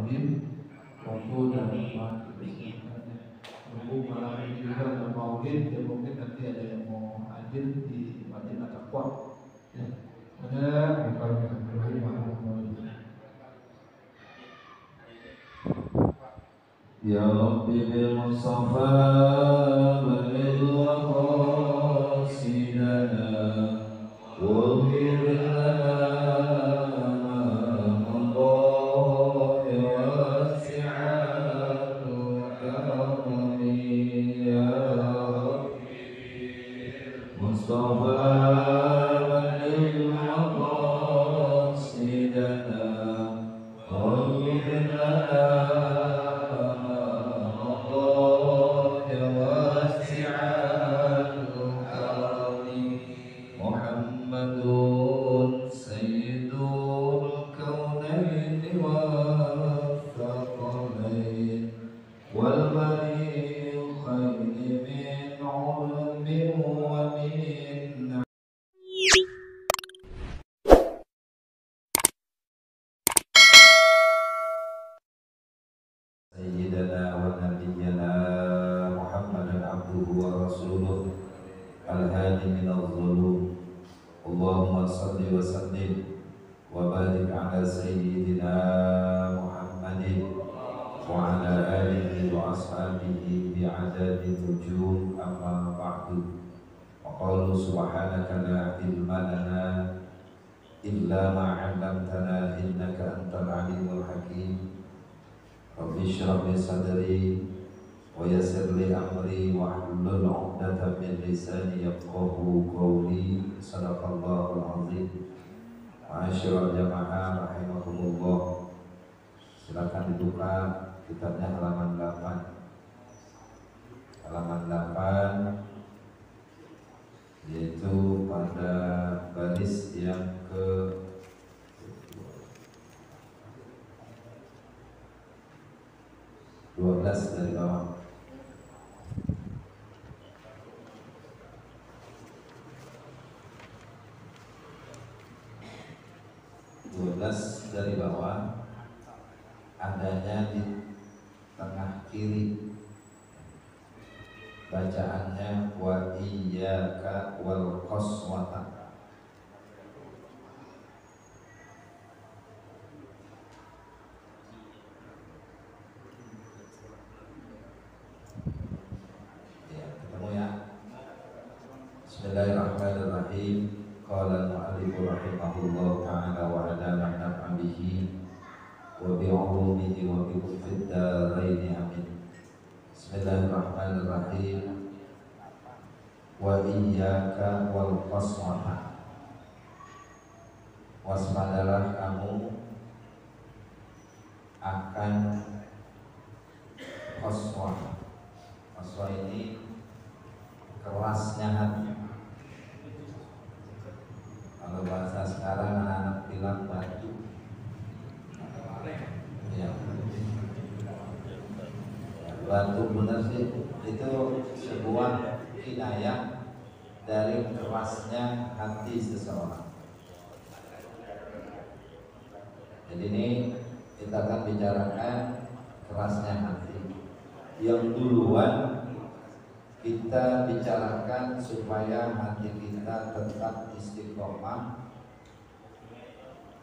Ibrahim waktu dan berhubung malam ini juga ada maulid, ya mungkin nanti ada yang mau hadir di Madinah Taqwa. Ya, ada bukan Ibrahim maulid. Ya Rabbi bil Mustafa balligh maqasidana waghfir lana ma madha wasi'atu karami ya Rabbi Mustafa balligh maqasidana waghfir lana Sayyidina wa nabiyyina Muhammadan abduhu wa rasuluh al-hadi minal zulum. Allahumma salli wa sallim wa barik ala sayyidina Muhammadin wa ala alihi wa ashabihi bi'adadi nujum amma ba'du. Wa qalu subhanaka la ilma lana illa ma 'allamtana innaka antal alimul hakim. Rabbi shrah li sadri wa yassir li amri wa hlul 'uqdatam min lisani yafqahu qawli. Shadaqallahul azim. Ma'asyiral jamaah rahimakumullah. Silakan dibuka kitabnya halaman 8. Halaman 8 yaitu pada baris yang ke 12 dari bawah. Dari bawah adanya di tengah kiri, bacaannya wa iyyaka wal qaswata. Bismillahirrahmanirrahim. Qala al-mu'allif rahimahullah ta'ala wa ala naf'a bihi wa bi'ulumihi wa bi fid darain amin. Bismillahirrahmanirrahim. Wa iyyaka wal qaswata. Waspadalah kamu akan qaswah. Qaswah ini kerasnya hati. Kalau bahasa sekarang anak-anak bilang batu. Ya. Batu benar sih, itu sebuah kinayah dari kerasnya hati seseorang. Jadi ini kita akan bicarakan kerasnya hati. Yang duluan kita bicarakan supaya hati kita tetap istiqomah,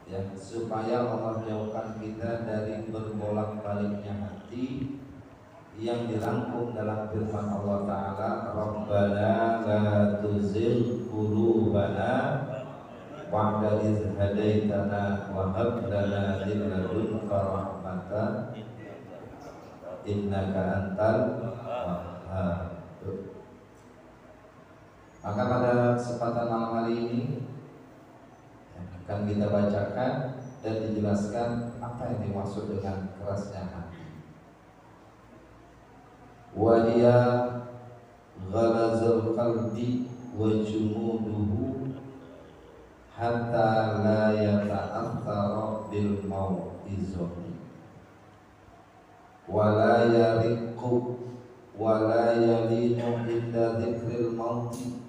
ya, supaya Allah jauhkan kita dari berbolak-baliknya hati yang dirangkum dalam firman Allah Ta'ala, Rabbana la tuzigh qulubana ba'da idh hadaitana wa hab lana min ladunka rahmatan innaka antal wahhab. Maka pada kesempatan malam hari ini akan kita bacakan dan dijelaskan apa yang dimaksud dengan kerasnya hati. Wa hiya ghalazul qalbi wa jumuduhu hatta la yata'athara bil mau'izati wa la yariqu wa la yalinu inda dzikril mauti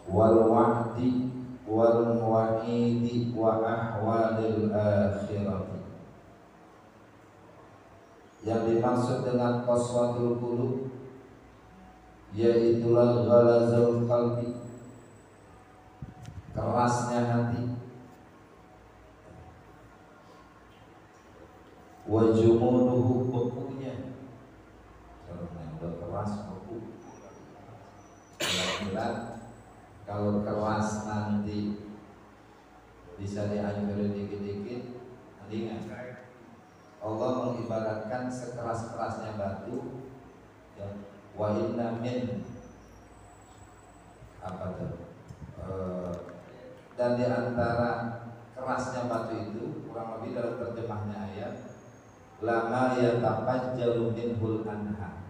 wal wa'di wal wa'idi wa ahwalil akhirati. Yang dimaksud dengan qaswatul qulub yaitu ghalazul qalbi, kerasnya hati, wa jumuduhu, bekunya, karena udah keras beku. Kalau keras nanti bisa dihancurin dikit-dikit, mendingan. Allah mengibaratkan sekeras-kerasnya batu, ya, wa inna min apa tuh? Dan di antara kerasnya batu itu, kurang lebih dalam terjemahnya ayat, lama yatafajjaru minhul anhar.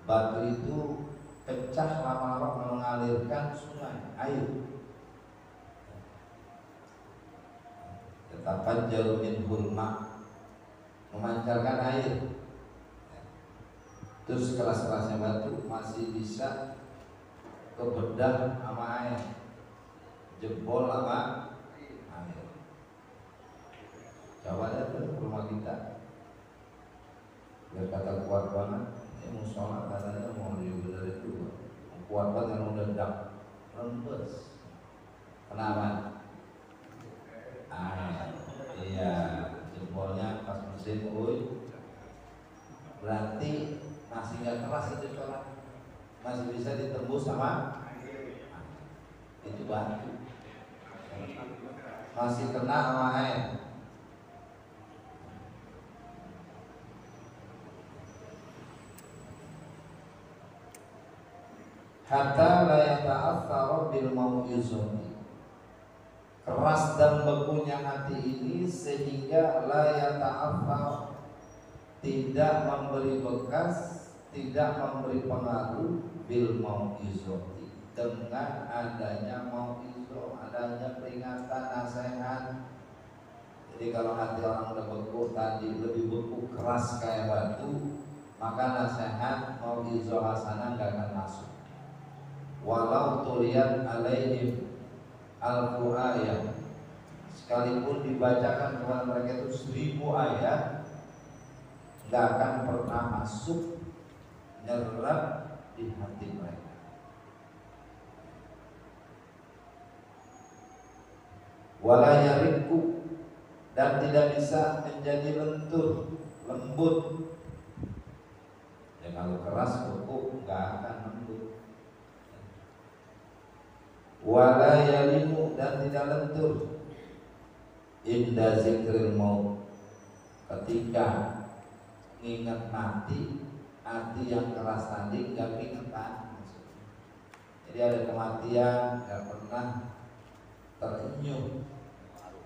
Batu itu pecah lama-lama mengalirkan sungai air. Yatafajjaru minhul ma, memancarkan air. Terus keras-kerasnya batu masih bisa kebedah sama air, jebol sama air. Coba lihat tuh rumah kita, biar kata kuat banget. Ini musola katanya mau diubah dari dulu, kuat banget yang udah dak lembes. Kenapa? Air. Iya, jebolnya pas musim hujan. Berarti masih nggak keras itu sholat, masih bisa ditembus sama itu batu, masih kena sama air. Hatta la yata'athara bil mau'izati, keras dan bekunya hati ini sehingga la yata'athara, tidak memberi bekas, tidak memberi pengaruh bil mau'izati, dengan adanya mau'izah, adanya peringatan, nasihat. Jadi kalau hati orang udah beku tadi, lebih beku keras kayak batu, maka nasihat mau'izah hasanah gak akan masuk. Walau tuliyat alaihim al-Qur'an, sekalipun dibacakan kepada mereka itu 1000 ayat, gak akan pernah masuk, nyerap di hati mereka. Wala yariku, dan tidak bisa menjadi lentur, lembut. Ya kalau keras beku gak akan lembut. Wala yalimu, dan tidak lentur inda zikril maut, ketika ingat mati. Hati yang keras tadi gak ingetan. Jadi ada kematian gak pernah terenyuh,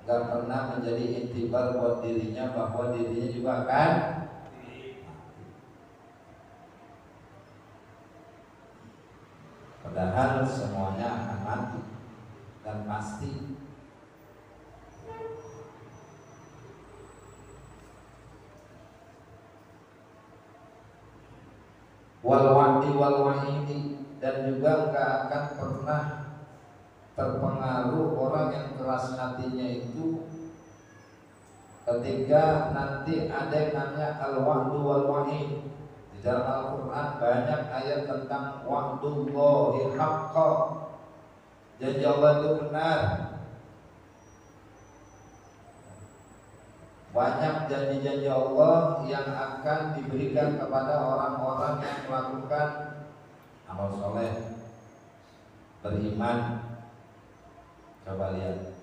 gak pernah menjadi intibar buat dirinya bahwa dirinya juga akan. Padahal semuanya akan mati dan pasti. Wal wa'di wal wa'idi, dan juga gak akan pernah terpengaruh orang yang keras hatinya itu ketika nanti ada yang namanya al-wa'du wal wa'id. Di dalam Al-Quran banyak ayat tentang wa'dullahi haqqa, janji Allah itu benar. Banyak janji-janji Allah yang akan diberikan kepada orang-orang yang melakukan amal soleh, beriman. Coba lihat,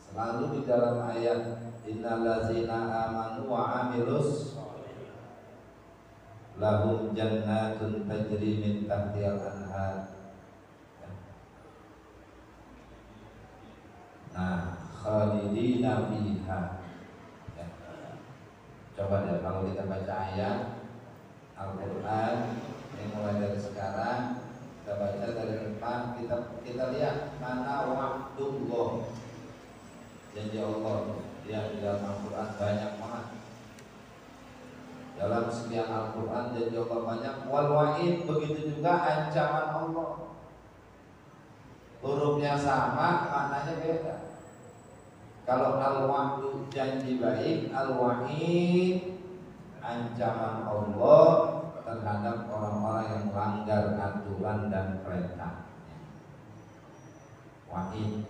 selalu di dalam ayat innallazina amanu wa amilus lahum jannatun tajri min tahtihal anhar. Nah, khalidina fiha. Coba deh kalau kita baca ayat Al-Quran yang mulai dari sekarang, kita baca dari depan, kita lihat mana wa'dullah, janji Allah. Lihat di dalam Al-Quran banyak banget. Dalam sekian Al-Quran janji Allah banyak. Wal wa'id, begitu juga ancaman Allah. Huruf hurufnya sama, maknanya beda. Kalau al-wa'du janji baik, al-wa'id ancaman Allah terhadap orang-orang yang melanggar aturan dan perintah. Wa'id.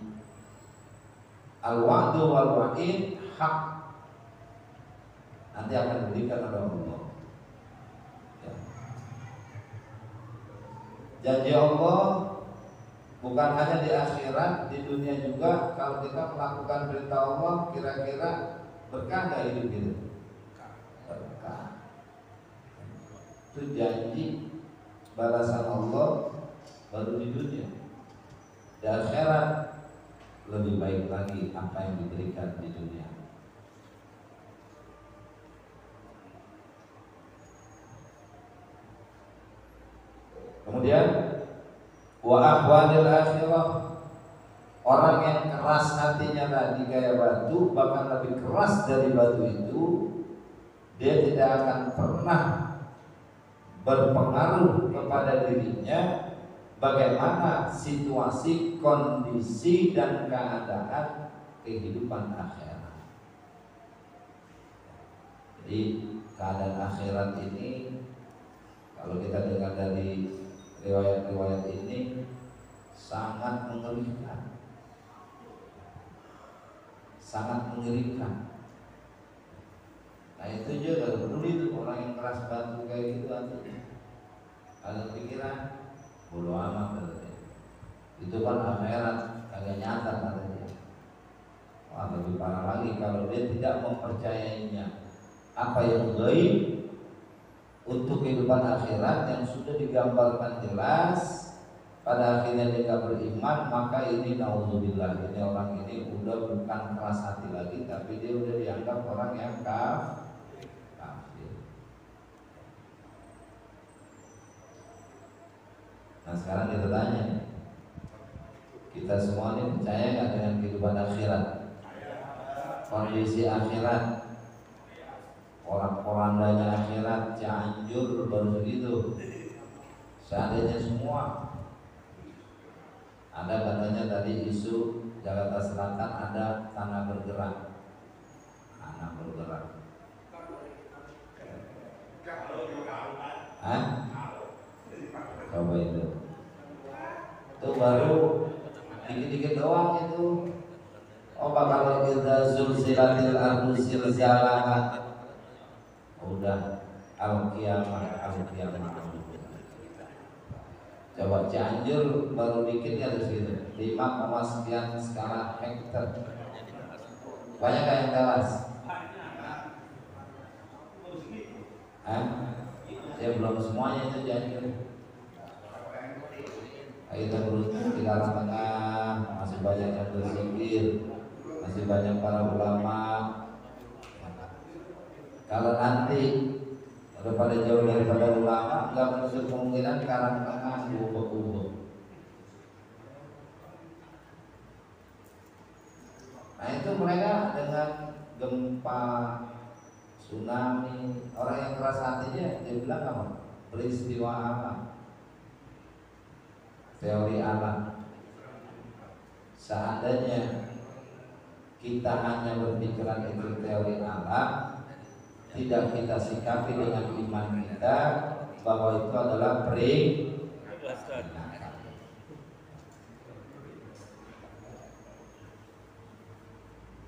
Al-wa'du wal wa'id hak, nanti akan diberikan oleh Allah. Ya. Janji Allah bukan hanya di akhirat, di dunia juga. Kalau kita melakukan perintah Allah, kira-kira berkah gak hidup kita? Berkah. Itu janji balasan Allah baru di dunia. Di akhirat lebih baik lagi apa yang diberikan di dunia. Kemudian wa ahwanil akhirah, orang yang keras hatinya tadi kayak batu, bahkan lebih keras dari batu itu, dia tidak akan pernah berpengaruh kepada dirinya bagaimana situasi, kondisi dan keadaan kehidupan akhirat. Jadi keadaan akhirat ini, kalau kita dengar dari riwayat-riwayat ini, sangat mengerikan, sangat mengerikan. Nah itu juga kalau peduli itu orang yang keras batu kayak gitu artinya. Kalau pikiran bodoh amat katanya, itu kan akhirat kagak nyata katanya. Wah lebih parah lagi kalau dia tidak mempercayainya apa yang gaib untuk kehidupan akhirat yang sudah digambarkan jelas. Pada akhirnya dia tidak beriman, maka ini naudzubillah, ini orang ini udah bukan keras hati lagi, tapi dia udah dianggap orang yang kafir. Nah sekarang kita tanya, kita semua ini percaya nggak dengan kehidupan akhirat, kondisi akhirat, orang-orangnya akhirat, Cianjur baru segitu, seandainya semua. Ada katanya tadi isu Jakarta Selatan ada tanah bergerak, tanah bergerak. Hah? Coba itu baru dikit-dikit doang itu. Oh bakal idza zulzilatil ardu zilzalaha, udah al-qiyamah. Coba Cianjur baru dikitnya harus gitu 5, sekian skala hektar. Banyak yang tewas? Ya belum semuanya itu Cianjur. Kita beruntung di Karang Tengah masih banyak yang berzikir, masih banyak para ulama. Kalau nanti daripada jauh daripada ulama, nggak menutup kemungkinan Karang Tengah diubah-ubah. Nah itu mereka dengan gempa, tsunami, orang yang keras hatinya dia bilang apa? Peristiwa alam, teori alam. Seandainya kita hanya berpikiran itu teori alam, tidak kita sikapi dengan iman kita bahwa itu adalah peringatan.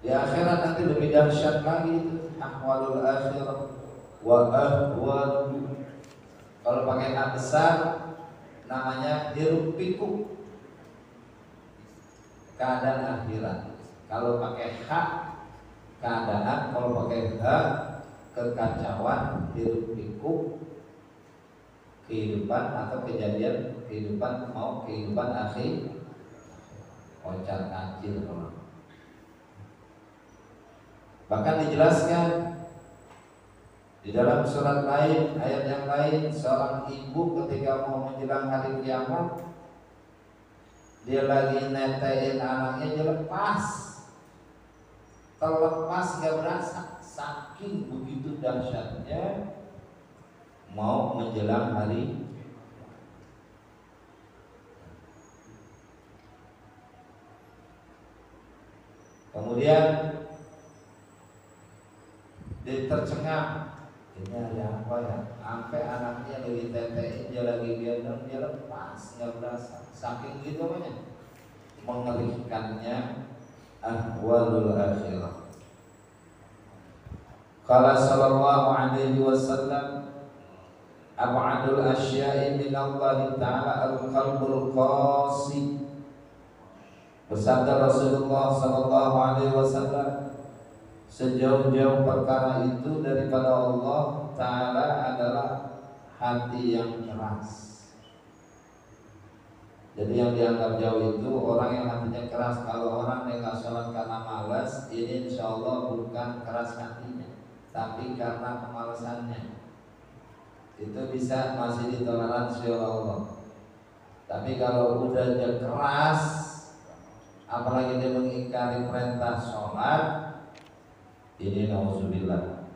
Di akhirat nanti lebih dahsyat lagi itu ahwalul akhirah wa ahwal. Kalau pakai H besar namanya hiruk pikuk keadaan akhirat. Kalau pakai H keadaan, kalau pakai H kekacauan, hiruk pikuk kehidupan atau kejadian kehidupan, mau kehidupan akhir, kocar kacir. Bahkan dijelaskan di dalam surat lain, ayat yang lain, seorang ibu ketika mau menjelang hari kiamat, dia lagi netein anaknya, dia lepas, terlepas gak berasa, saking begitu dahsyatnya mau menjelang hari. Kemudian ditercengang, ini hari apa ya? Sampai anaknya lagi tetein, dia lagi gendong, dia lepas, nggak berasa. Saking gitu banyak mengerikannya ahwalul akhirah. Qala sallallahu alaihi wasallam, ab'adul asya'i min Allah ta'ala al-qalbul qasi. Bersabda Rasulullah sallallahu alaihi wasallam, sejauh-jauh perkara itu daripada Allah ta'ala adalah hati yang keras. Jadi yang dianggap jauh itu orang yang hatinya keras. Kalau orang yang nggak sholat karena malas, ini insya Allah bukan keras hatinya, tapi karena kemalasannya. Itu bisa masih ditoleransi oleh Allah. Tapi kalau udah dia keras, apalagi dia mengingkari perintah sholat, ini nauzubillah,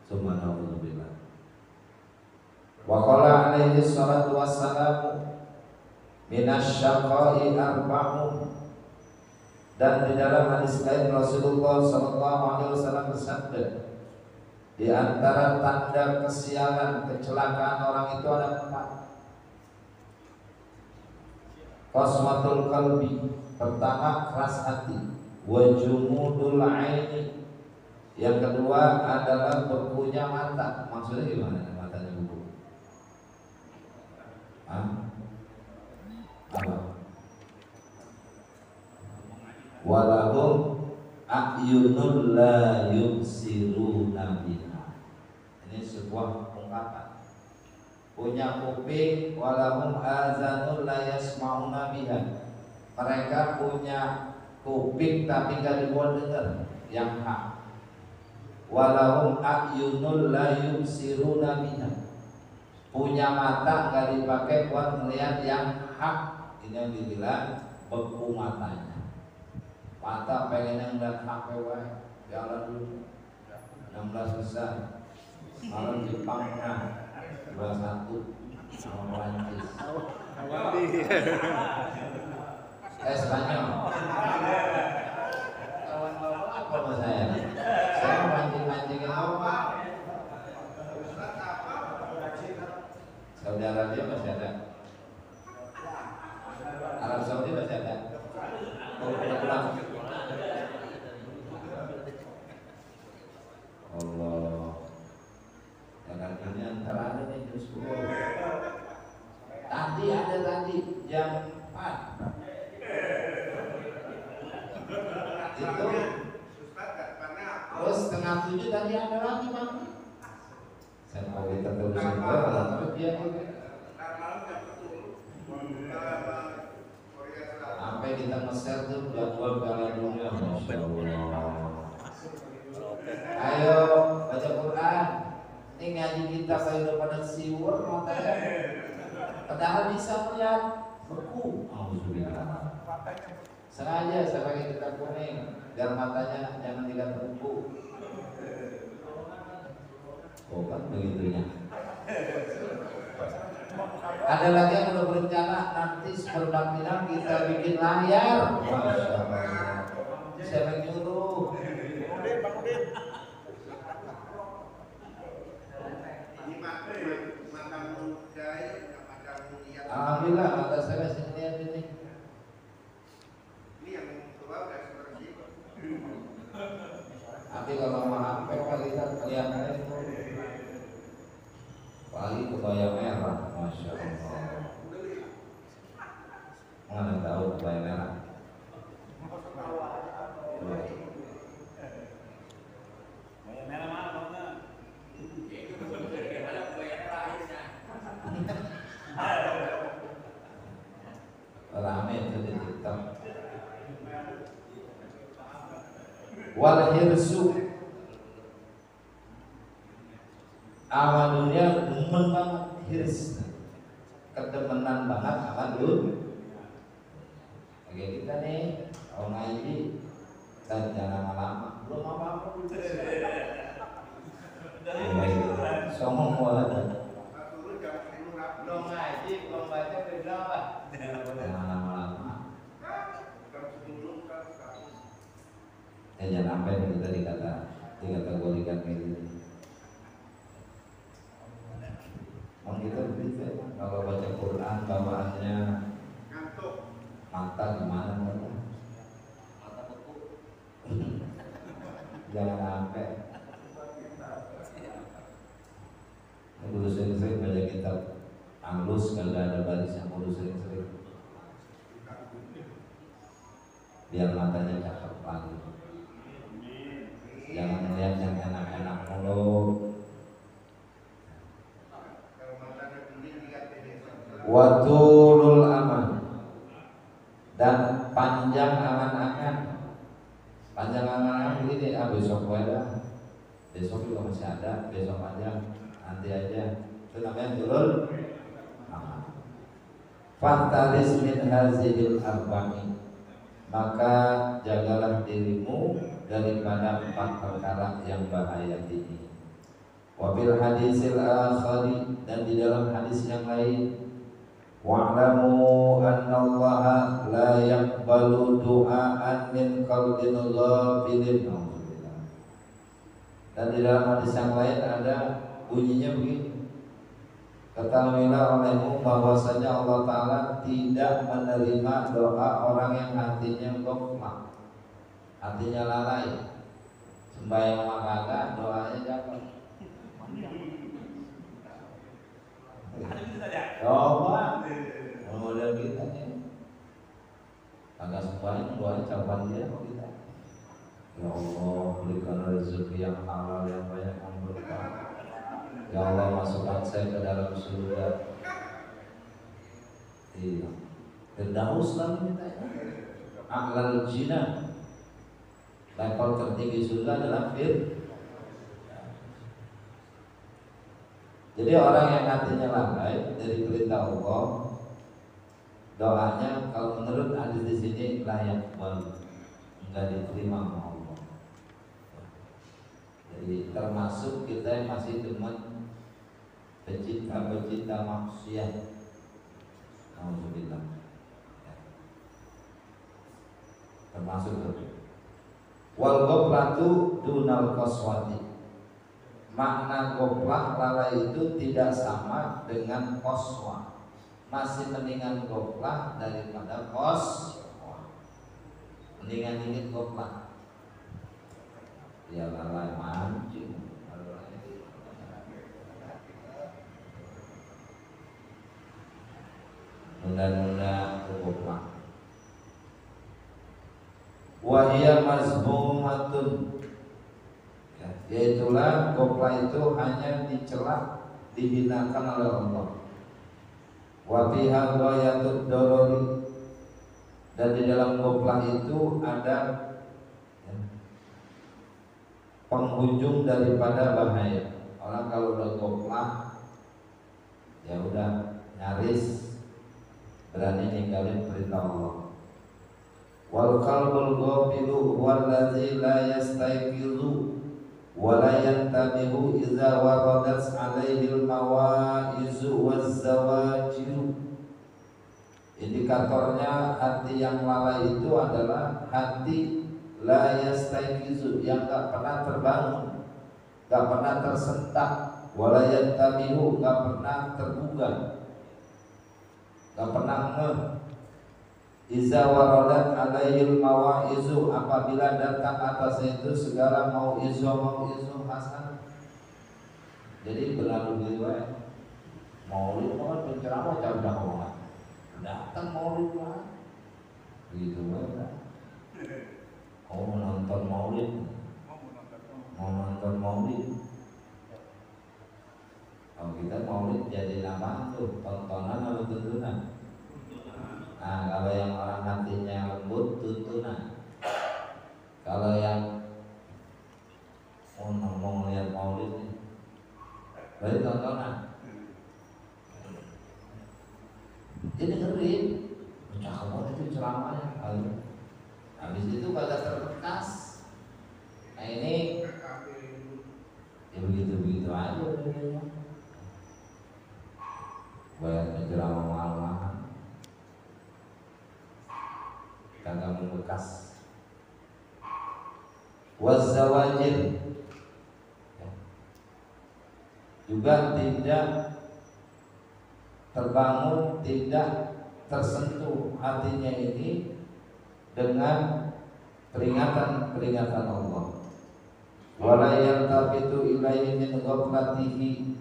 summa nauzubillah. Wa qala alaihi salatu wassalamu, minasyaqai arba'un. Dan di dalam hadis lain Rasulullah sallallahu alaihi wasallam bersabda, di antara tanda kesialan, kecelakaan orang itu ada 4. Qaswatul qalbi, pertama keras hati. Wa jumudul aini, yang kedua adalah bekunya mata. Maksudnya gimana matanya beku? Apa? Walahum a'yunul la yubsiruna biha. Ini sebuah ungkapan. Punya kuping, walahum azanul la yasma'una biha. Mereka punya kuping tapi gak dibuat dengar yang hak. Walahum a'yunul la yubsiruna biha. Punya mata gak dipakai buat melihat yang hak. Ini yang dibilang beku matanya. Mata pengennya ngeliat HP wae, jalan dulu 16 besar malam Jepang menang 2-1 sama Prancis. Spanyol. Kawan bapak apa sama saya? Saya mancing-mancingin apa? Saudi Arabia masih ada. Arab Saudi masih ada. Allah, jangan ini antara ada nih jam 10. Tadi ada jam 4. Itu terus setengah 7 tadi ada lagi bang. Saya mau kita terusin terus dia sampai kita nge-share tuh jadwal Piala Dunia. Masya Allah. Ayo baca Quran. Ini ngaji kita kalau udah pada siwur matanya. Padahal bisa melihat beku. Alhamdulillah. Sengaja saya pakai kita kuning biar matanya jangan dilihat beku. Oh kan begitunya. Ada lagi yang udah berencana nanti seperempat kita bikin layar. Masya Allah. Siapa yang nyuruh? Alhamdulillah mata saya masih lihat ini. Ini yang keluar dari seperti itu. Tapi kalau mau HP lihat kelihatannya itu paling kebaya merah, masya Allah. Mana tahu kebaya merah? Kebaya merah mana? Rame itu di TikTok. Wal hirsu, awal dunia demen banget hirs, kedemenan banget awal dunia. Kayak kita nih, kalau ngaji dan jangan lama, belum apa-apa. Songong banget. Belum ngaji, belum baca, berdoa. Jangan lama-lama. jangan sampai kita dikategorikan gitu. Kita begitu kalau baca Quran bawaannya mata gimana mata beku. Jangan sampai. Dulu sering-sering baca kitab Anglus, kalau ada baris yang dulu sering-sering biar matanya cakep lagi. Jangan melihat yang enak-enak mulu. Watulul aman, dan panjang angan-angan. Panjang angan-angan begini, besok ada, besok juga masih ada, besok aja, nanti aja. Itu namanya tulul aman. Fahtaris min hazil arba'in, maka jagalah dirimu daripada 4 perkara yang bahaya ini. Wabil hadisil akhari, dan di dalam hadis yang lain, wa'lamu annallaha la yaqbalu du'aan min qalbin ghafilin. Dan di dalam hadis yang lain ada bunyinya begini, ketahuilah olehmu bahwasanya Allah Ta'ala tidak menerima doa orang yang hatinya ghaflah, hatinya lalai. Sembahyang maka doanya jatuh. Coba model kita nih, agak sembahyang doanya capan dia kok kita. Ya Allah, berikan rezeki yang halal yang banyak yang berkah. Ya Allah, masukkan saya ke dalam surga. Iya, Firdaus lagi minta. A'lal jinan, level tertinggi surga adalah Firdaus. Jadi orang yang hatinya lalai dari perintah Allah, doanya kalau menurut hadis di sini layak banget, enggak diterima sama Allah. Jadi termasuk kita yang masih demen pecinta maksiat. Alhamdulillah. Termasuk itu. Wal ghaflatu dunal qaswati. Makna goflah lalai itu tidak sama dengan qaswah. Masih mendingan goflah daripada qaswah. Mendingan dikit goflah. Ya lalai mancing. Nunda-nunda goflah. Wa hiya mazmumatun, yaitulah goflah itu hanya dicela, dihinakan oleh Allah. Wa fiha ghayatud darari, dan di dalam goflah itu ada penghujung daripada bahaya. Orang kalau udah goflah, ya udah nyaris berani ninggalin perintah Allah. Wal qalbul ghafilu wallazi la yastayqizu wa la yantabihu idza waradat alaihi al-mawa'izu waz-zawajir. Indikatornya hati yang lalai itu adalah hati la yastayqizu, yang enggak pernah terbangun, enggak pernah tersentak, wa la yantabihu, enggak pernah tergugah, enggak pernah Iza waradat alaihil mawa'izu, apabila datang atasnya itu segala mau'izu hasan. Jadi berlalu gitu ya. Maulid kan penceramah jauh omongan. Datang maulid lah. Begitu ya. Mau menonton maulid. Kalau kita maulid jadi nama tuh, tontonan atau tuntunan. Nah, kalau yang orang hatinya lembut, tuntunan. Kalau yang mau lihat maulid nih, berarti tontonan. Jadi dengerin, cakep banget itu ceramahnya. Habis itu kagak terbekas. Nah ini, ya begitu aja udah. Bayar ceramah mahal-mahal, kagak membekas. wazawajir, juga tidak terbangun, tidak tersentuh hatinya ini dengan peringatan-peringatan Allah. Wala yartabitu ilaihi min ghaflatihi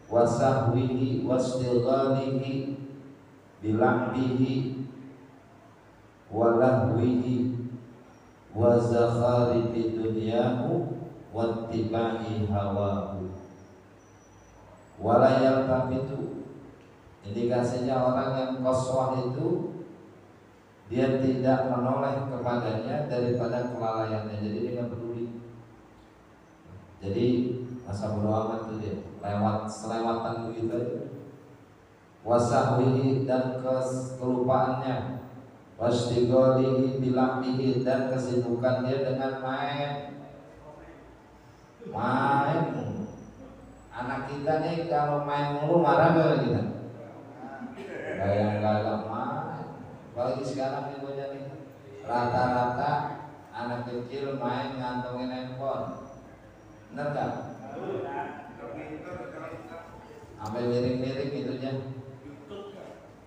wa sahwihi wa istighalihi bilahbihi wa lahwihi wa zakharifi dunyahu wa tibai hawahu. Wala yartabitu, indikasinya orang yang qaswah itu dia tidak menoleh kepadanya daripada kelalaiannya, jadi dia nggak peduli. Jadi masa bodo amat tuh dia, selewatan begitu. Wasahwihi, dan kelupaannya, wastigolihi bilahmihi, dan kesibukan dia dengan main. Anak kita nih kalau main mulu marah gak kita? Gak main. Apalagi sekarang nih punya nih, rata-rata anak kecil main ngantongin handphone. Bener gak? Sampai miring-miring gitu aja.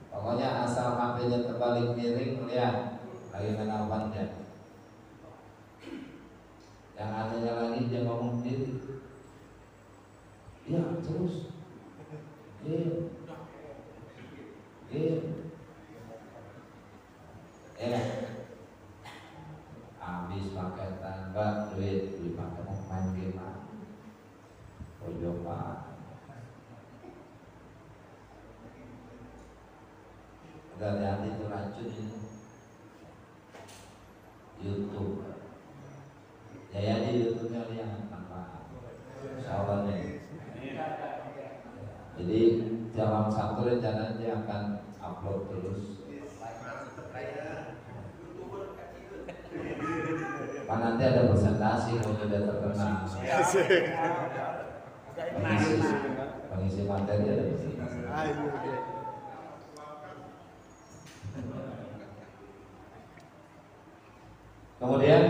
Pokoknya asal HP-nya terbalik miring, lihat lagi main apa aja. Yang anehnya lagi dia ngomong sendiri. Ya terus. Habis paketan, Mbak, duit beli paketan, main game Pak. Hati-hati itu racun ini. YouTube. Ya di YouTube-nya lihat apa soalnya. Jadi dalam satu rencana dia akan upload terus. Pak, nanti ada presentasi kalau sudah terkenal. Pengisi materi ada presentasi. Kemudian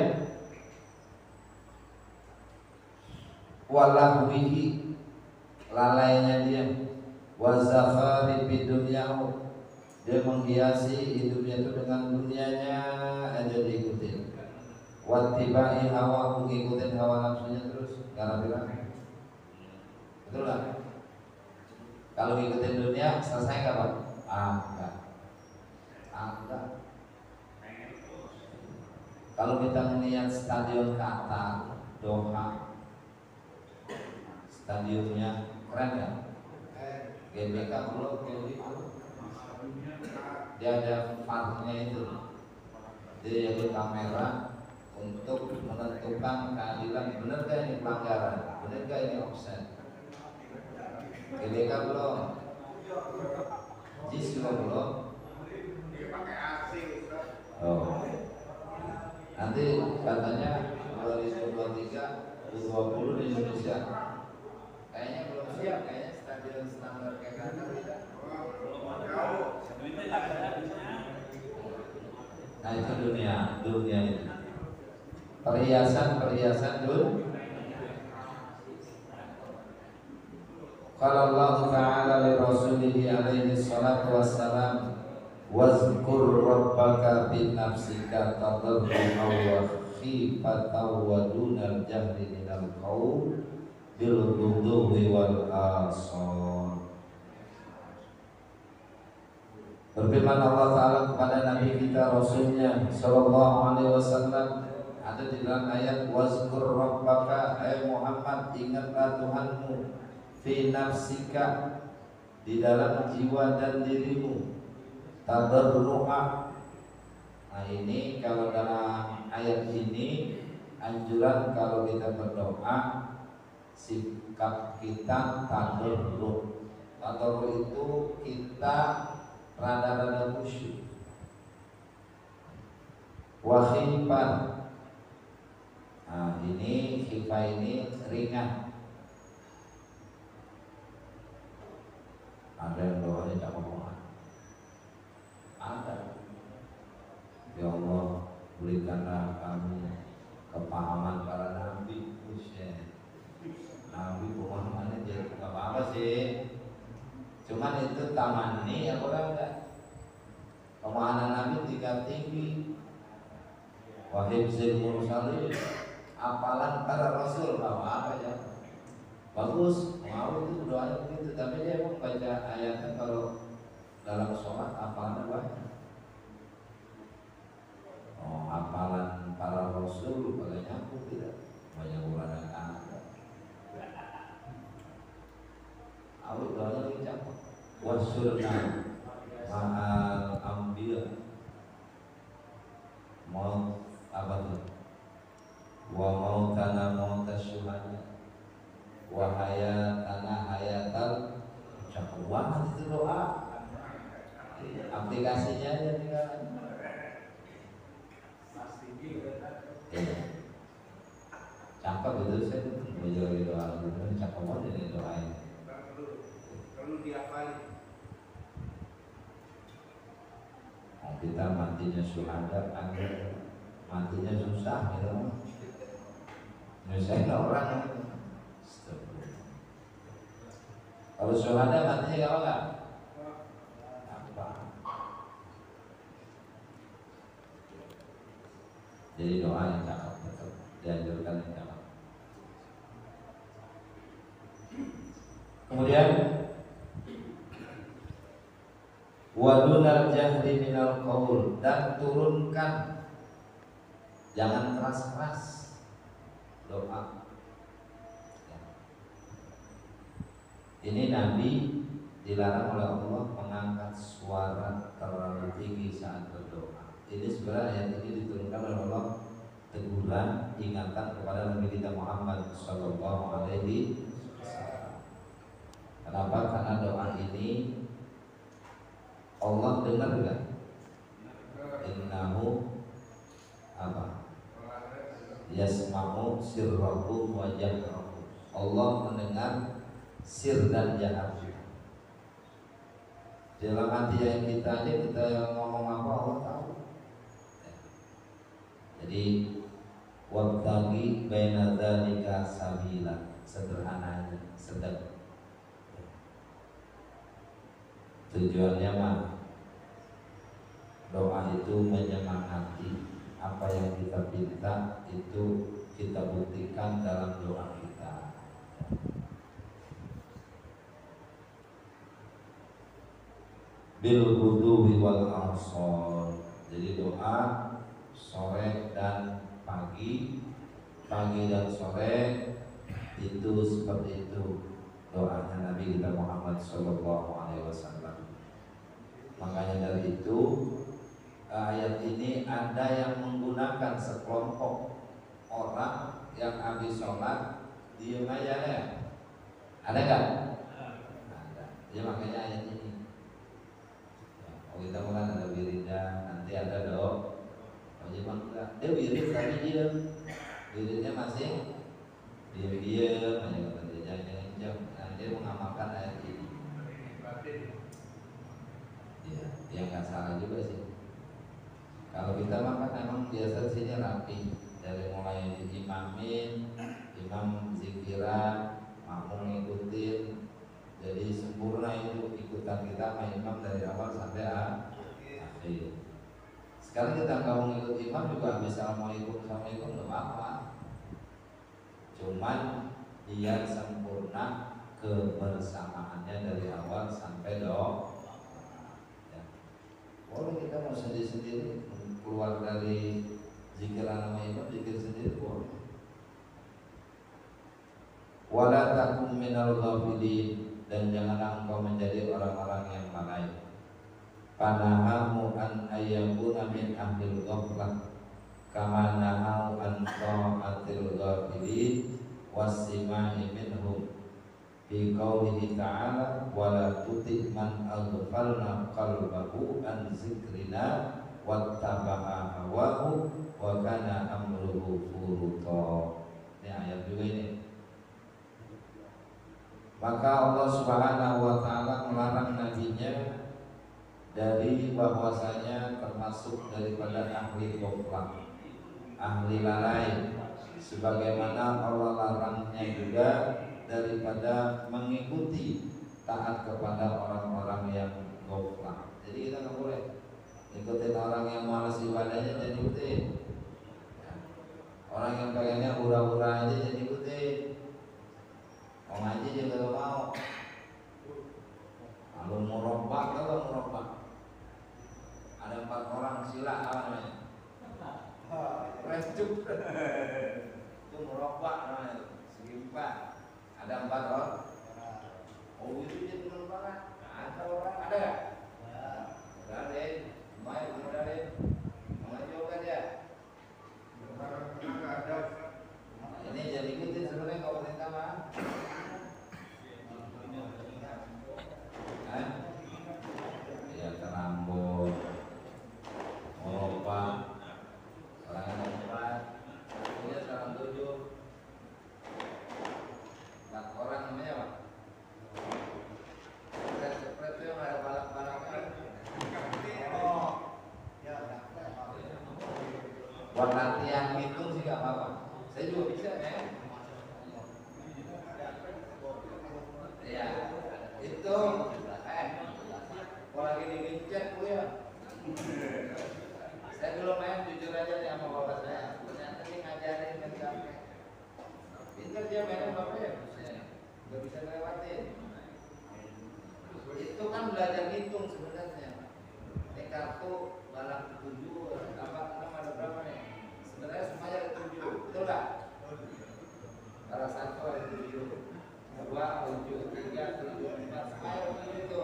walahwihi, lalainya dia, wazakhari bidunyahu, dia menghiasi hidupnya itu dengan dunianya aja diikutin. Wattibai hawa, mengikutin hawa nafsunya terus, gak rapi-rapi. Betul lah. Kalau ngikutin dunia selesai gak Pak? Enggak. Kalau kita melihat stadion Qatar, Doha, stadionnya keren ya. GBK belum gitu. Dia ada farnya itu. Dia jadi kamera untuk menentukan keadilan, benar gak ini pelanggaran, benar gak ini offset. GBK belum, JIS juga belum. Oh, nanti katanya 2023 U20 di Indonesia kayaknya belum siap, kayaknya stadion standar kayak Qatar tidak. Nah itu dunia itu perhiasan dunia. Qala Allah Ta'ala li Rasulihi alaihi salatu wassalam, wazkur rabbaka bin nafsika tadarru'an wa khifatan wa dunal jahri minal qaul bil ghudwi wal asal. Berfirman Allah Ta'ala kepada Nabi kita, Rasulnya Sallallahu Alaihi Wasallam, ada di dalam ayat, wazkur rabbaka, Muhammad, ingatlah Tuhanmu, fi nafsika, di dalam jiwa dan dirimu, tadarru'a. Nah ini kalau dalam ayat ini anjuran kalau kita berdoa, sikap kita tadarru'. Tadarru' itu kita rada-rada khusyuk. Wa khifat. Nah ini khifat ini ringan. Ada yang doanya tak ngomong. Ada. Ya Allah, berikanlah kami kepahaman para nabi. Nabi pemahamannya jadi nggak apa-apa sih, cuman itu taman nih ya orang enggak. Pemahaman nabi tinggi, wahibzil mursalin, apalan para rasul, apa ya bagus, mau itu doanya begitu. Tapi dia emang baca ayatnya kalau dalam sholat apalan banyak. Oh, apalan para rasul pada nyambung tidak banyak ulama anak. Awal doanya lagi cakap. Wasurna ma'al ambiya, mau apa tuh? Wa mautana mautas syuhada, wa hayatana hayatal syahwat. Itu doa. Aplikasinya aja tinggal. Cakep itu saya belajar doa itu cakep banget ini doain. Perlu diapalin. Oh, kita matinya syuhada, matinya susah gitu. Nyusahin orang. Kalau syuhada matinya kalau enggak? Apa? Jadi doa yang cakep betul, dianjurkan yang cakep. Kemudian wadunal jahri minal qaul, dan turunkan, jangan keras-keras doa. Ini Nabi dilarang oleh Allah mengangkat suara terlalu tinggi saat berdoa. Ini sebenarnya ayat ini diturunkan oleh Allah, teguran, ingatan kepada Nabi kita Muhammad Sallallahu Alaihi Wasallam. Kenapa? Karena doa ini Allah dengar enggak? Innahu apa? Yasma'u sirrakum wa jahrakum. Allah mendengar sir dan jahar. Dalam hati yang kita aja, kita yang ngomong apa Allah tahu. Jadi wabtaghi baina dzalika sabila, sederhananya sedang. Tujuannya mah doa itu menyemangati, apa yang kita minta itu kita buktikan dalam doa kita. Bil ghudwi wal asal. Jadi doa sore dan pagi dan sore itu seperti itu doanya Nabi kita Muhammad Sallallahu Alaihi Wasallam. Makanya dari itu ayat ini ada yang menggunakan sekelompok orang yang habis sholat diem aja ya. Ada nggak? Ada. Ya makanya ayat ini. Oh kita kan ada wirida, nanti ada doa. Oh memang enggak. Dia wirid tapi diem. Wiridnya masih diem, hanya kata dia jangan. Nanti mengamalkan ayat ini. Ya, yang nggak salah juga sih. Kalau kita makan memang biasa sini rapi, dari mulai imamin, imam zikiran, makmum ngikutin, jadi sempurna itu ikutan kita sama imam dari awal sampai akhir. Sekarang kita nggak mau ngikut imam juga bisa mau ikut sama ikut nggak apa-apa. Cuman dia sempurna kebersamaannya dari awal sampai doa. Boleh kita mau sendiri-sendiri keluar dari zikiran nama imam, zikir sendiri boleh. Wala takum minal ghafilin, dan janganlah engkau menjadi orang-orang yang lalai. Panahamu an ayyakuna min ahlil ghaflah, kama nahamu an ta'atil ghafilin wasimai minhum. Fi qaulihi ta'ala wala tuti man aghfalna qalbahu an zikrina wattaba'a hawahu wa kana amruhu furuta. Ini ayat juga ini. Maka Allah Subhanahu wa taala melarang nabinya dari bahwasanya termasuk daripada ahli ghaflah. ahli lalai, sebagaimana Allah larangnya juga daripada mengikuti taat kepada orang-orang yang goflah. Jadi kita nggak boleh ikutin orang yang malas ibadahnya, jadi ikutin. Orang yang pengennya hura-hura aja jadi ikutin. Mau ngaji juga gak mau. Lalu murabba, kalau murabba ada 4 orang sila apa namanya? Rencuk. Itu murabba namanya. Segi 4. Ada 4 orang. Oh itu dia benar banget. Ada orang, ada gak? Ada deh. Lumayan, ada deh. Mau ngaji juga dia. Ini jadi ikutin sebenarnya kalau perintah mah. Ya kerambut, moroba, orang yang empat, ini sekarang 7, 4 orang namanya apa? Sepret itu yang ada balap-balapnya. Buat latihan hitung sih gak apa-apa. Saya juga bisa ya. Ya, itu kalau lagi digencet kuliah. Saya dulu main jujur aja nih sama bapak saya. Ternyata dia ngajarin main gaple. Pintar dia main bapak ya, nggak bisa ngelewatin. Itu kan belajar hitung sebenarnya. Ini kartu balap 7, apa ada berapa nih? Sebenarnya semuanya ada 7, betul nggak? Salah satu ada 7, 2, 7, 3, 7, 4, semuanya ada 7 itu.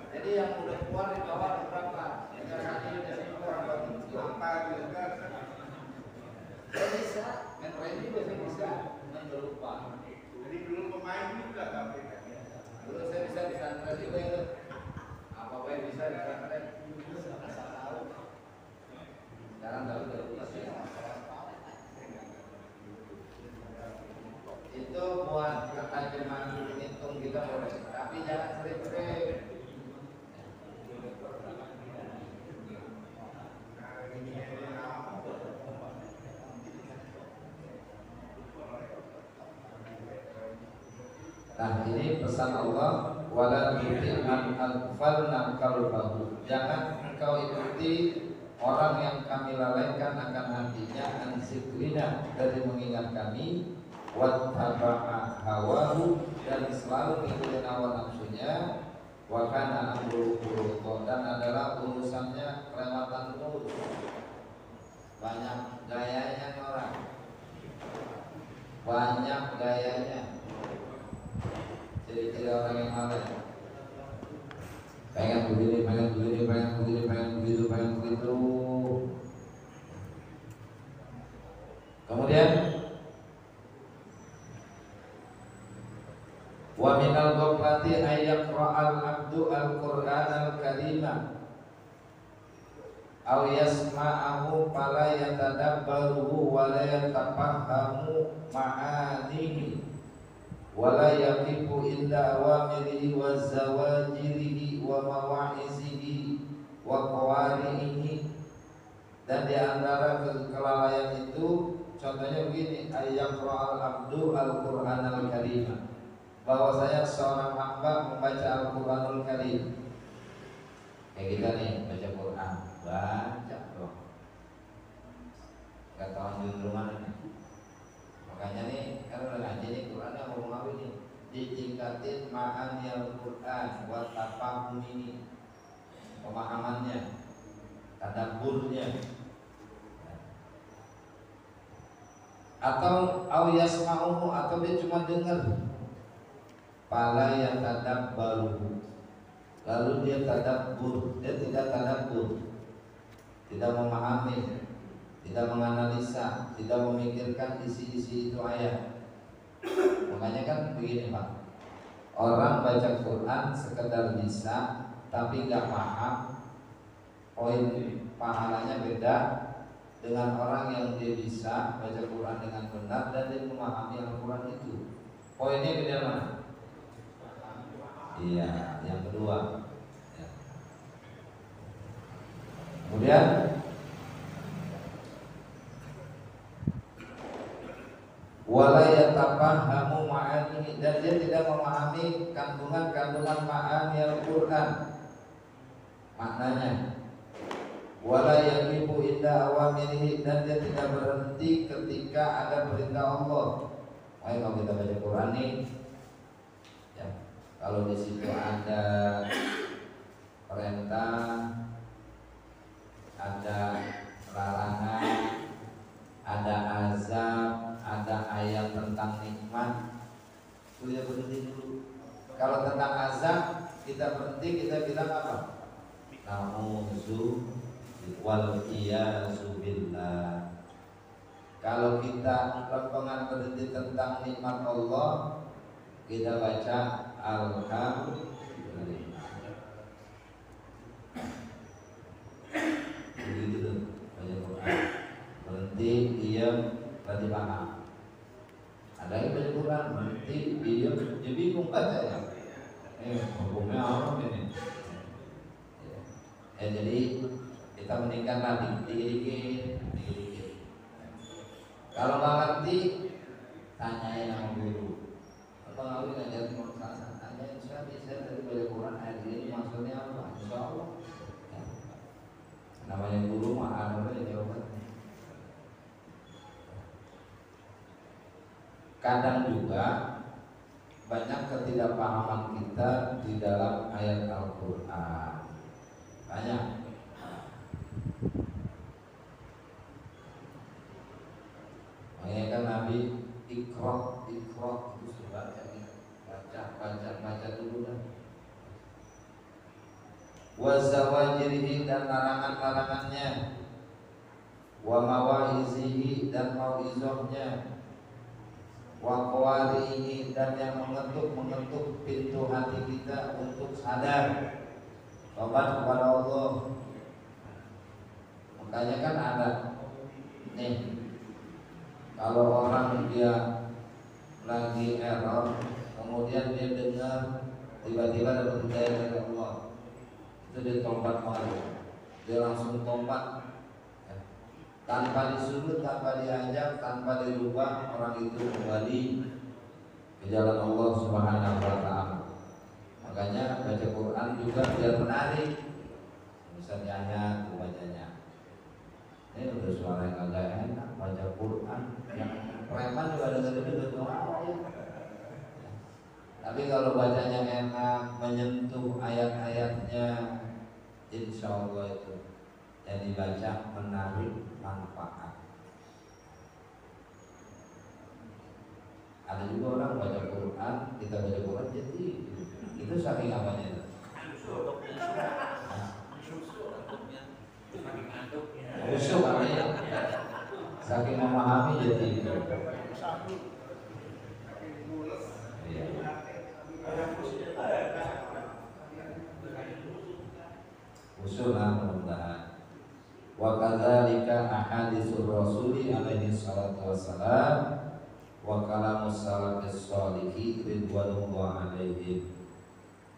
Jadi yang udah keluar di bawah ada berapa? Yang tadi udah kurang berapa juga? Saya bisa, main rally juga saya bisa, main lupa. Jadi dulu pemain juga tapi dulu saya bisa di pesantren juga itu. Apa yang bisa di pesantren? Asal tahu. Sekarang tahu udah lupa sih. Itu buat ketajaman hitung kita boleh, tapi jangan sering-sering. Nah ini pesan Allah, wala tuti man aghfalna qalbahu. Jangan engkau ikuti orang yang kami lalaikan akan hatinya an zikrina, dari mengingat kami, wattaba'a hawahu, dan selalu mengikuti hawa nafsunya, wa kana amruhu furutha, dan adalah urusannya kelewatan terus. Banyak gayanya nih orang. Banyak gayanya. Jadi tidak orang yang malas. Pengen begini, pengen begini, pengen begini, pengen begitu, pengen begitu. Kemudian wa minal ghaflati ayyaqra'al abdu al-Qur'an al-karima aw yasma'ahu fala yatadabbaruhu wa la yatafahhamu ma'anihi wa la yaqifu inda awamirihi wa zawajirihi wa mawa'izihi wa qawarihi. Dan di antara kelalaian itu contohnya begini, ayyaqra'al abdu al-Qur'an al-karima, bahwa saya seorang hamba membaca Al-Qur'anul Karim. Kayak kita nih baca Quran, baca dong. Gak tahu di rumah nih. Makanya nih kan udah ngaji nih Quran yang ngomong apa nih? Ditingkatin ma'ani Al-Quran wa tafahumi, pemahamannya, tadabburnya. Atau yasma'uhu, atau dia cuma dengar, pala yang tadabbaru, lalu dia tadabbur, dia tidak tadabbur, tidak memahami, tidak menganalisa, tidak memikirkan isi-isi itu ayat. Makanya kan begini Pak, orang baca Quran sekedar bisa tapi nggak paham, poin pahalanya beda dengan orang yang dia bisa baca Quran dengan benar dan dia memahami Al-Quran itu. Poinnya beda mana? Iya, yang kedua. Ya. Kemudian wala yatafahhamu ma'ani, dan dia tidak memahami kandungan-kandungan ma'ani Al-Qur'an, maknanya. Wala yaqifu inda awamirihi, dan dia tidak berhenti ketika ada perintah Allah. Ayo kalau kita baca Quran nih, ya, kalau di situ ada perintah, ada larangan, ada azab, ada ayat tentang nikmat, kita berhenti dulu. Kalau tentang azab kita berhenti, kita bilang apa? Na'udzu wal iyyazu billah. Kalau kita lempengan berhenti tentang nikmat Allah, kita baca alhamdulillah. Begitu baca Quran. Berhenti, diam, berarti paham. Ada yang baca Quran, berhenti, diam, dia bingung bacanya. Hukumnya apa ini? Jadi kita meningkatkan dikit-dikit. Kalau nggak ngerti, tanyain sama guru. Apa ngawi ngajarin mau sana? Tanyain saya dari baca Quran ayat ini maksudnya apa? Insya Allah. Ya. Namanya guru mah ada jawabannya. Kadang juga banyak ketidakpahaman kita di dalam ayat Al-Quran. Banyak. Makanya kan Nabi ikhraq itu baca dulu kan. Wa zawajirihi, dan larangan-larangannya. Wa mawaizihi, dan mauizahnya. Wa qawarihi, dan yang mengetuk pintu hati kita untuk sadar tobat kepada Allah. Makanya kan ada nih, kalau orang dia lagi error, kemudian dia dengar tiba-tiba ada hidayah dari Allah, itu dia tobat malu, dia langsung tobat, tanpa disuruh, tanpa diajak, tanpa dirubah, orang itu kembali ke jalan Allah Subhanahu wa Ta'ala. Makanya baca Quran juga biar menarik. Misalnya ayat bacanya, ini udah suara yang agak enak, baca Quran yang preman juga ada gede-gede ya. Tapi kalau bacanya enak, menyentuh ayat-ayatnya, insya Allah itu yang dibaca menarik manfaat. Ada juga orang baca Quran, kita baca Quran jadi itu saking apanya itu? Khusyuk namanya. Saking memahami jadi itu. Iya. Khusyuk lah mudah-mudahan. Wa kadzalika ahaditsur rasuli alaihi salatu wassalam wa kalamus salafis sholihin ridwanullah alaihim.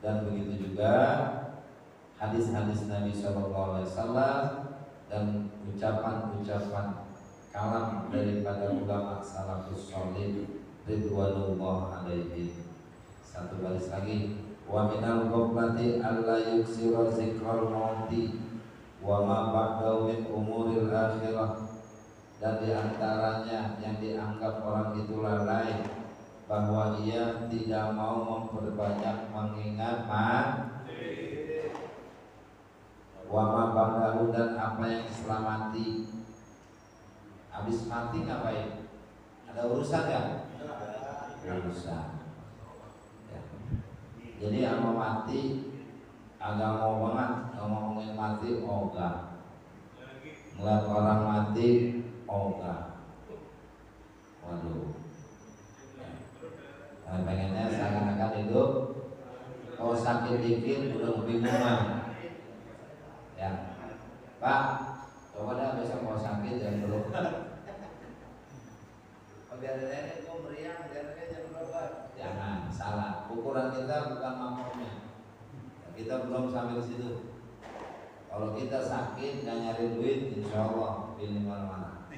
Dan begitu juga hadis-hadis Nabi sallallahu alaihi wasallam dan ucapan-ucapan kalam daripada ulama salafus sholih ridwanullah alaihim. Satu baris lagi, wa minal ghaflati alla yuksiru zikral mauti wa ma ba'dahu min umuril akhirah. Dan diantaranya yang dianggap orang itu lalai, bahwa ia tidak mau memperbanyak mengingat mati. Wa ma ba'dahu, dan apa yang setelah mati. Habis mati ngapain? Ada urusan ya? Urusan. Ya. Jadi sama mati agak mau banget, ngomongin mati ogah. Ngeliat orang mati ogah. Waduh. Nah, pengennya seakan-akan hidup, kalau sakit dikit udah kebingungan. Ya, Pak, coba dah besok mau sakit jangan dulu. Biar nenek kok meriang, biar nenek jangan berobat. Jangan, salah. Ukuran kita bukan makmurnya. Kita belum sampai ke situ. Kalau kita sakit dan nyari duit, insya Allah pilih mana-mana.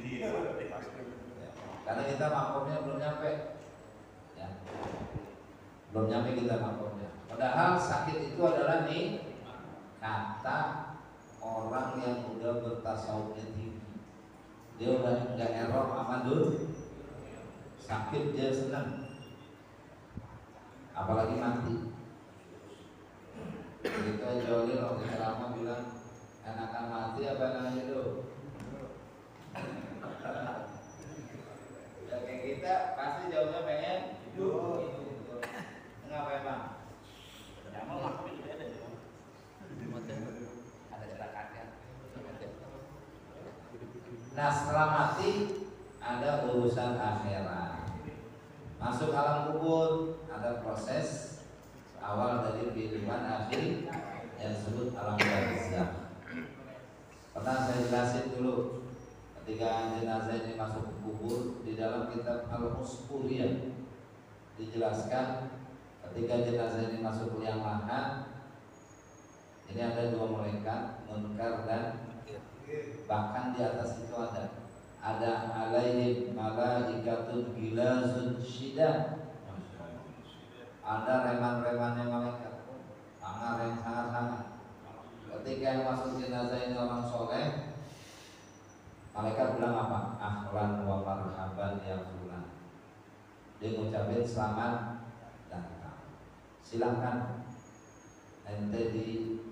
karena kita makomnya belum nyampe, ya. Belum nyampe kita makomnya. Padahal sakit itu adalah nih kata orang yang udah bertasawufnya tinggi. Dia udah nggak error amadul, sakit dia senang, apalagi mati. Kita Jolil waktu ceramah bilang enakan mati apa enakan hidup? Ya, kayak kita pasti jawabnya pengen hidup. Kenapa emang? Emang makom itu ada di ada cetakannya. Nah setelah mati ada urusan akhirat. Masuk alam kubur ada proses awal dari kehidupan akhir yang disebut alam barzakh. Pernah saya jelasin dulu ketika jenazah ini masuk ke kubur, di dalam kitab Al-Musquriyah dijelaskan ketika jenazah ini masuk ke liang lahat, ini ada dua malaikat, munkar dan bahkan di atas itu ada alaihim malaikatun gilazun syiddah. Ada reman-remannya malaikat, sangat yang sangat-sangat. Ketika yang masuk jenazah ini orang soleh, malaikat bilang apa? Ahlan wa marhaban ya fulan. Dia ngucapin selamat datang. Silakan ente di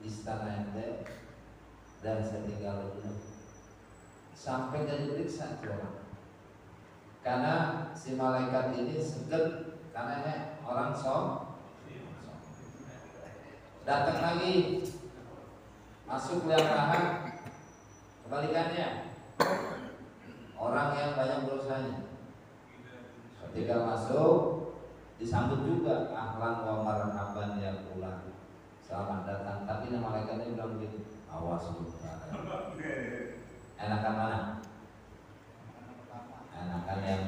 istana ente dan saya tinggal dulu. Sampai jadi periksa orang. Karena si malaikat ini seget, karena ini orang datang lagi masuk liang lahat, kebalikannya orang yang banyak dosanya ketika masuk disambut juga ahlan wa marhaban ya fulan, selamat datang. Tapi nama malaikatnya bilang begini, awas lu, enakan mana? Enakan yang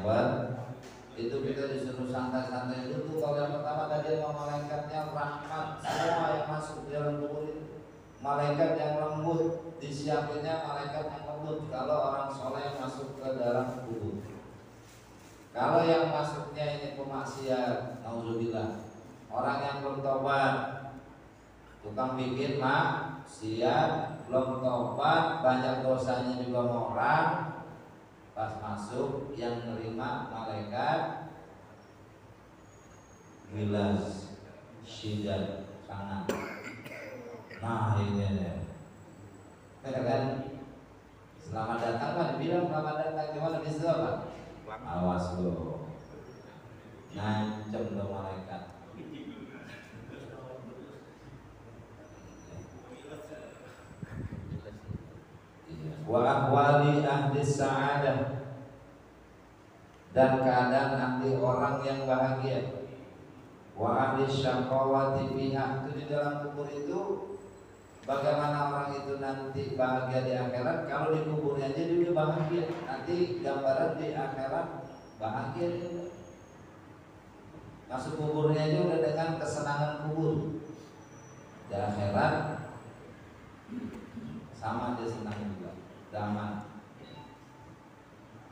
itu kita disuruh santai-santai dulu. Kalau yang pertama tadi sama malaikatnya rahmat, semua yang masuk di dalam kubur itu malaikat yang lembut, disiapinnya malaikat yang lembut. Kalau orang soleh yang masuk ke dalam kubur, kalau yang masuknya ini pemaksiat, nauzubillah, orang yang bertobat, tukang bikin maksiat, belum tobat, banyak dosanya juga orang. Pas masuk yang nerima malaikat gilas syiddat sangat. Nah ini deh, kan selamat datang kan dibilang selamat datang, gimana bisa apa? Awas lo, ngancem lo malaikat. Wa ahwali ahli sa'adah, dan keadaan ahli orang yang bahagia. Wa ahli syaqawati fiha, itu di dalam kubur itu bagaimana orang itu nanti bahagia di akhirat. Kalau di kuburnya aja dia udah bahagia, nanti gambaran di akhirat bahagia dia. Masuk kuburnya aja udah dengan kesenangan kubur. Di akhirat sama dia senang juga, damai.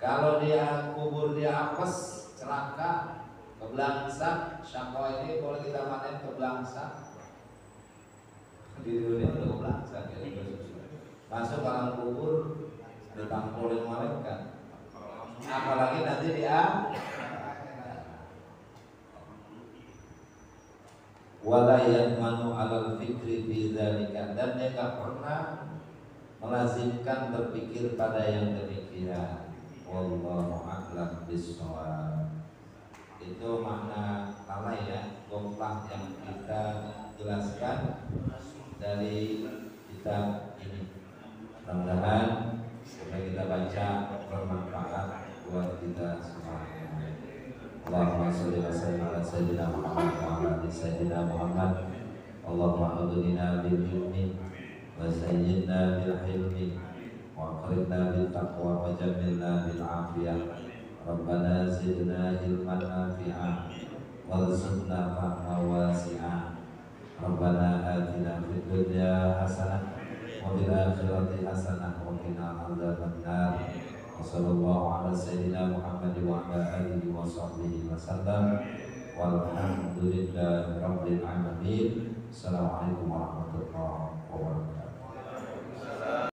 Kalau dia kubur dia apes, celaka, kebelangsak, syakwa ini boleh kita panen kebelangsak. Di dunia udah kebelangsak ya, masuk dalam kubur ditampolin malaikat, apalagi nanti dia wala yamanu alal fikri bi dzalika, dan dia enggak pernah melazimkan berpikir pada yang demikian. Wallahu a'lam bishawab. Itu makna lalai ya, gomlah yang kita jelaskan dari kitab ini. Mudah-mudahan supaya kita baca bermanfaat buat kita semuanya. Allahumma sholli wa sallim ala sayyidina Muhammad wa ala ali sayyidina Muhammad. Allahumma aghnina bil ilmi wa sayyidna bil hilmi wa aqribna bil taqwa wa jamilna bil afiyah. Rabbana zidna ilman nafi'ah warzuqna fahma wasi'ah. Rabbana atina fid dunya hasanah wa fil akhirati hasanah wa qina adzabannar. Wassallallahu ala sayyidina Muhammad wa ala alihi wa sahbihi wa sallam. Walhamdulillahi rabbil alamin. Assalamualaikum warahmatullahi wabarakatuh.